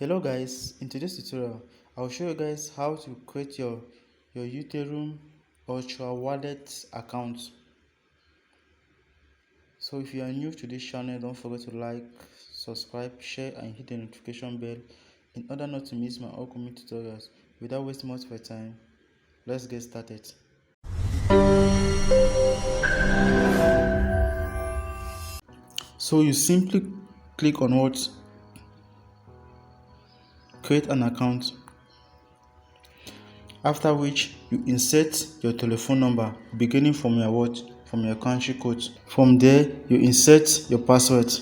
Hello guys, in today's tutorial I'll show you guys how to create your Crypterium Ultra Wallet account. So if you are new to this channel, don't forget to like, subscribe, share and hit the notification bell in order not to miss my upcoming tutorials. Without wasting much of your time, let's get started. So you simply click on what? Create an account. After which you insert your telephone number beginning from your what? From your country code. From there you insert your password.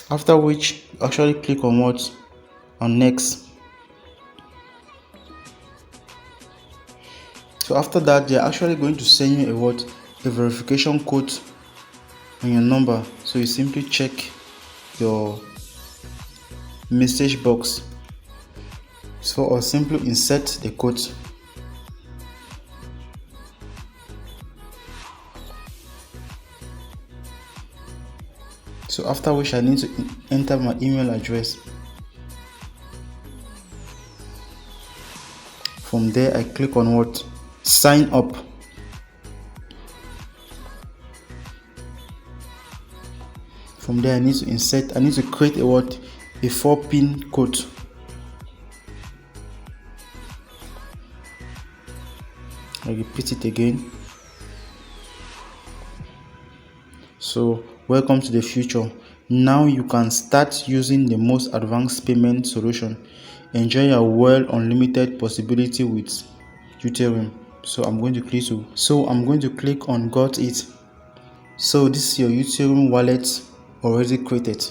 After which you actually click on what? On next. So after that, they are actually going to send you a verification code on your number. So you simply check your message box, or simply insert the code. So after which I need to enter my email address. From there I click on what? Sign up. From there I need to create a 4-pin code. I repeat it again. So welcome to the future. Now you can start using the most advanced payment solution. Enjoy your unlimited possibility with Crypterium. So I'm going to click on got it. So this is your Crypterium wallet already created.